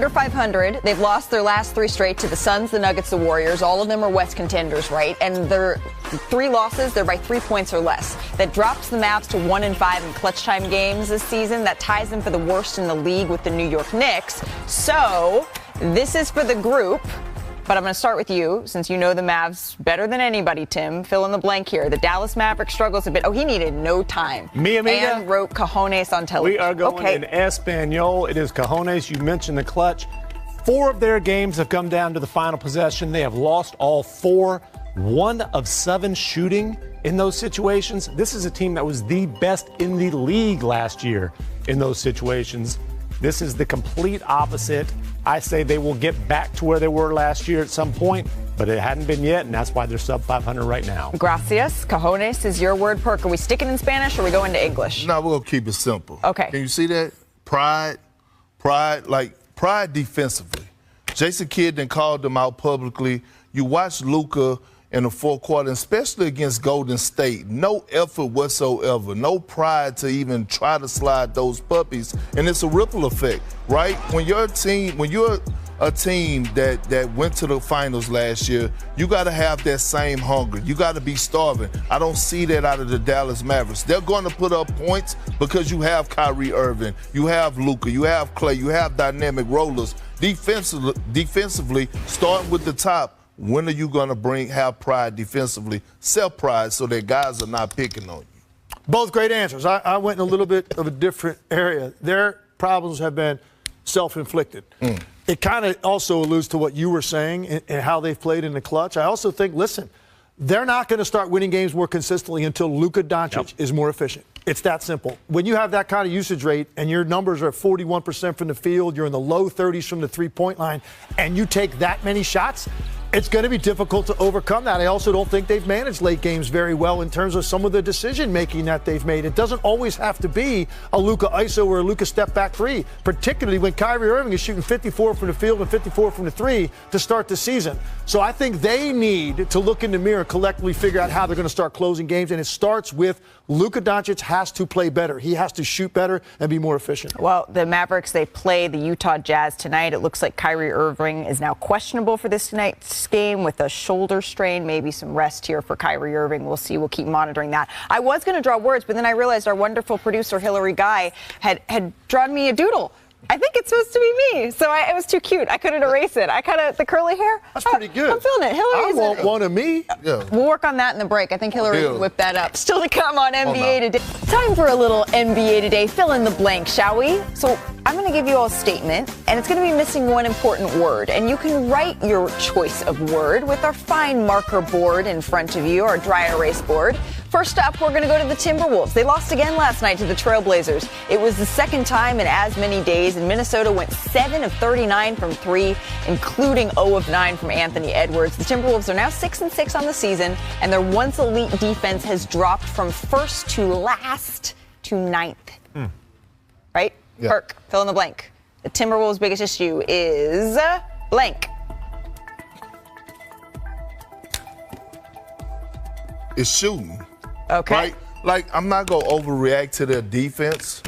Under 500. They've lost their last 3 straight to the Suns, the Nuggets, the Warriors. All of them are West contenders, right? And their 3 losses, they're by 3 points or less. That drops the Mavs to 1-5 in clutch time games this season. That ties them for the worst in the league with the New York Knicks. So this is for the group. But I'm going to start with you, since you know the Mavs better than anybody, Tim. Fill in the blank here. The Dallas Mavericks struggles a bit. Oh, he needed no time. Mi amiga, and wrote cojones on television. We are going in Espanol. It is cojones. You mentioned the clutch. 4 of their games have come down to the final possession. They have lost all 4. 1 of 7 shooting in those situations. This is a team that was the best in the league last year in those situations. This is the complete opposite. I say they will get back to where they were last year at some point, but it hadn't been yet, and that's why they're sub 500 right now. Gracias. Cojones is your word, Perk. Are we sticking in Spanish or are we going to English? No, we're going to keep it simple. Okay. Can you see that? Pride defensively. Jason Kidd then called them out publicly. You watch Luka in the fourth quarter, especially against Golden State. No effort whatsoever. No pride to even try to slide those puppies. And it's a ripple effect, right? When you're a team that went to the finals last year, you got to have that same hunger. You got to be starving. I don't see that out of the Dallas Mavericks. They're going to put up points because you have Kyrie Irving, you have Luka, you have Clay, you have dynamic rollers. Defensively, starting with the top, when are you going to have pride defensively, self-pride, so that guys are not picking on you? Both great answers. I went in a little bit of a different area. Their problems have been self-inflicted. It kind of also alludes to what you were saying and how they've played in the clutch. I also think, listen, they're not going to start winning games more consistently until Luka Doncic is more efficient. It's that simple. When you have that kind of usage rate and your numbers are 41% from the field, you're in the low 30s from the three-point line, and you take that many shots, it's going to be difficult to overcome that. I also don't think they've managed late games very well in terms of some of the decision-making that they've made. It doesn't always have to be a Luka ISO or a Luka step-back 3, particularly when Kyrie Irving is shooting 54 from the field and 54 from the 3 to start the season. So I think they need to look in the mirror and collectively figure out how they're going to start closing games, and it starts with Luka Doncic has to play better. He has to shoot better and be more efficient. Well, the Mavericks, they play the Utah Jazz tonight. It looks like Kyrie Irving is now questionable for this tonight's game with a shoulder strain, maybe some rest here for Kyrie Irving. We'll see. We'll keep monitoring that. I was going to draw words, but then I realized our wonderful producer, Hillary Guy, had drawn me a doodle. I think it's supposed to be me. So it was too cute. I couldn't erase it. The curly hair. That's pretty good. I'm feeling it. Hillary, I want one of me. Yeah. We'll work on that in the break. I think Hillary can whip that up. Still to come on NBA Today. Time for a little NBA Today. Fill in the blank, shall we? So I'm going to give you all a statement, and it's going to be missing one important word. And you can write your choice of word with our fine marker board in front of you, our dry erase board. First up, we're going to go to the Timberwolves. They lost again last night to the Trailblazers. It was the second time in as many days, and Minnesota went 7 of 39 from 3, including 0 of 9 from Anthony Edwards. The Timberwolves are now 6-6 on the season, and their once elite defense has dropped from first to last to 9th. Right? Yeah. Perk, fill in the blank. The Timberwolves' biggest issue is blank. It's shooting. Okay. Right? Like, I'm not going to overreact to their defense.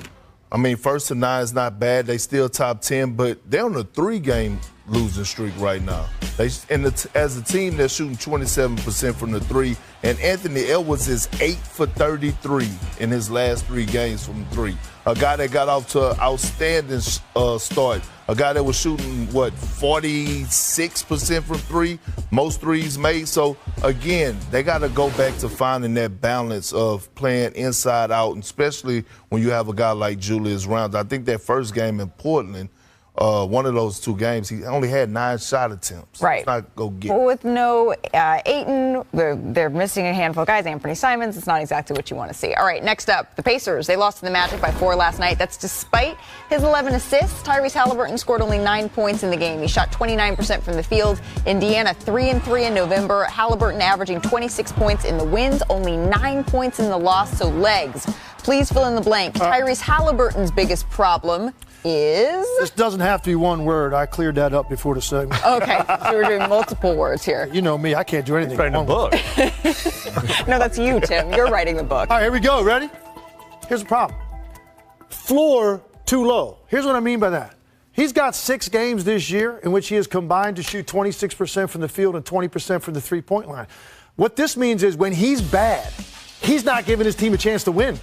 I mean, 1st to 9 is not bad. They still top 10, but they're on a 3-game losing streak right now. As a team, they're shooting 27% from the 3, and Anthony Edwards is 8 for 33 in his last 3 games from 3. A guy that got off to an outstanding start. A guy that was shooting, 46% from 3, most threes made. So, again, they got to go back to finding that balance of playing inside out, and especially when you have a guy like Julius Randle. I think that first game in Portland, one of those 2 games, he only had 9 shot attempts. Right. It's not go get. Well, with no Ayton, they're missing a handful of guys. Anthony Simons, it's not exactly what you want to see. All right, next up, the Pacers. They lost to the Magic by 4 last night. That's despite his 11 assists. Tyrese Halliburton scored only 9 points in the game. He shot 29% from the field. Indiana 3-3 in November. Halliburton averaging 26 points in the wins, only 9 points in the loss. So legs. Please fill in the blank. Tyrese Halliburton's biggest problem is? This doesn't have to be one word. I cleared that up before the segment. Okay, so we're doing multiple words here. You know me, I can't do anything. Writing a book. No, that's you, Tim. You're writing the book. All right, here we go. Ready? Here's the problem. Floor too low. Here's what I mean by that. He's got 6 games this year in which he has combined to shoot 26% from the field and 20% from the three-point line. What this means is when he's bad, he's not giving his team a chance to win.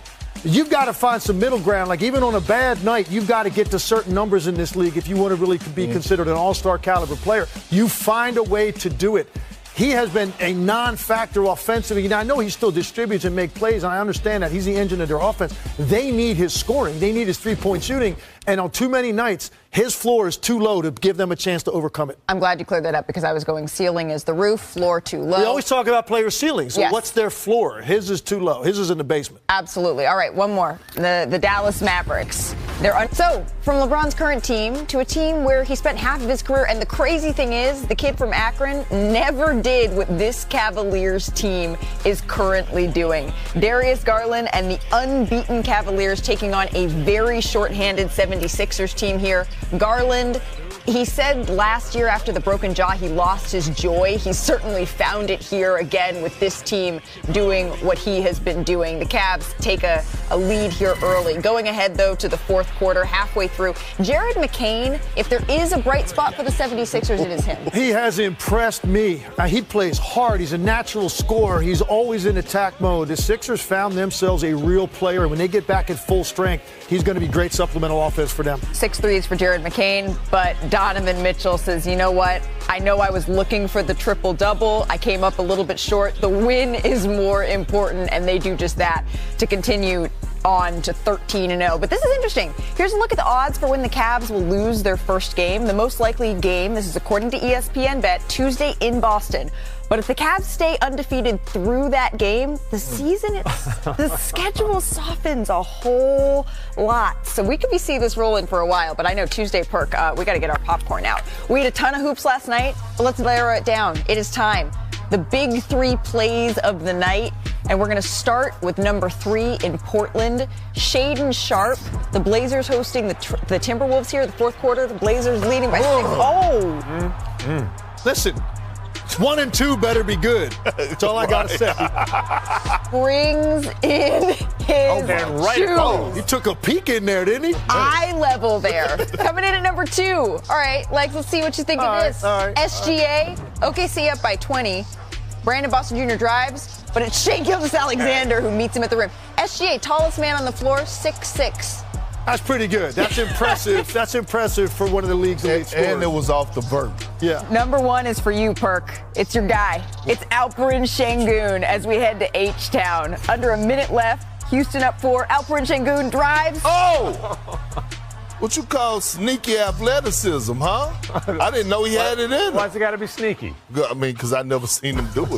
You've got to find some middle ground. Like, even on a bad night, you've got to get to certain numbers in this league if you want to really be considered an all-star caliber player. You find a way to do it. He has been a non-factor offensively. Now, I know he still distributes and makes plays, and I understand that. He's the engine of their offense. They need his scoring. They need his three-point shooting. And on too many nights, his floor is too low to give them a chance to overcome it. I'm glad you cleared that up because I was going ceiling is the roof, floor too low. We always talk about player ceilings. So yes. What's their floor? His is too low. His is in the basement. Absolutely. All right, one more. The Dallas Mavericks. So, from LeBron's current team to a team where he spent half of his career, and the crazy thing is, the kid from Akron never did what this Cavaliers team is currently doing. Darius Garland and the unbeaten Cavaliers taking on a very shorthanded 76ers team here. Garland, he said last year after the broken jaw he lost his joy. He certainly found it here again with this team doing what he has been doing. The Cavs take a lead here early. Going ahead, though, to the fourth quarter, halfway through. Jared McCain, if there is a bright spot for the 76ers, it is him. He has impressed me. He plays hard. He's a natural scorer. He's always in attack mode. The Sixers found themselves a real player. When they get back at full strength, he's going to be great supplemental offense for them. 6 threes for Jared McCain, but Donovan Mitchell says, you know what? I know I was looking for the triple-double. I came up a little bit short. The win is more important, and they do just that to continue on to 13-0. But this is interesting. Here's a look at the odds for when the Cavs will lose their first game. The most likely game, this is according to ESPN Bet, Tuesday in Boston. But if the Cavs stay undefeated through that game, the schedule softens a whole lot. So we could see this rolling for a while, but I know Tuesday, Perk, we got to get our popcorn out. We had a ton of hoops last night, but let's narrow it down. It is time. The big 3 plays of the night, and we're going to start with number 3 in Portland. Shaedon Sharpe, the Blazers hosting the Timberwolves here, the fourth quarter. The Blazers leading by 6. Listen. 1 and 2 better be good. That's all I got to say. Brings in his shoes. He took a peek in there, didn't he? Eye level there. Coming in at number 2. All right, Lex, let's see what you think of this. All right. SGA, OKC up by 20. Brandon Boston Jr. drives, but it's Shai Gilgeous-Alexander who meets him at the rim. SGA, tallest man on the floor, 6'6". That's pretty good. That's impressive. That's impressive for one of the league's elite scorers. And it was off the vert. Yeah. Number 1 is for you, Perk. It's your guy. It's Alperen Şengün as we head to H-Town. Under a minute left. Houston up 4. Alperen Şengün drives. Oh! What you call sneaky athleticism, huh? I didn't know he had it in him. Why's it got to be sneaky? I mean, because I never seen him do it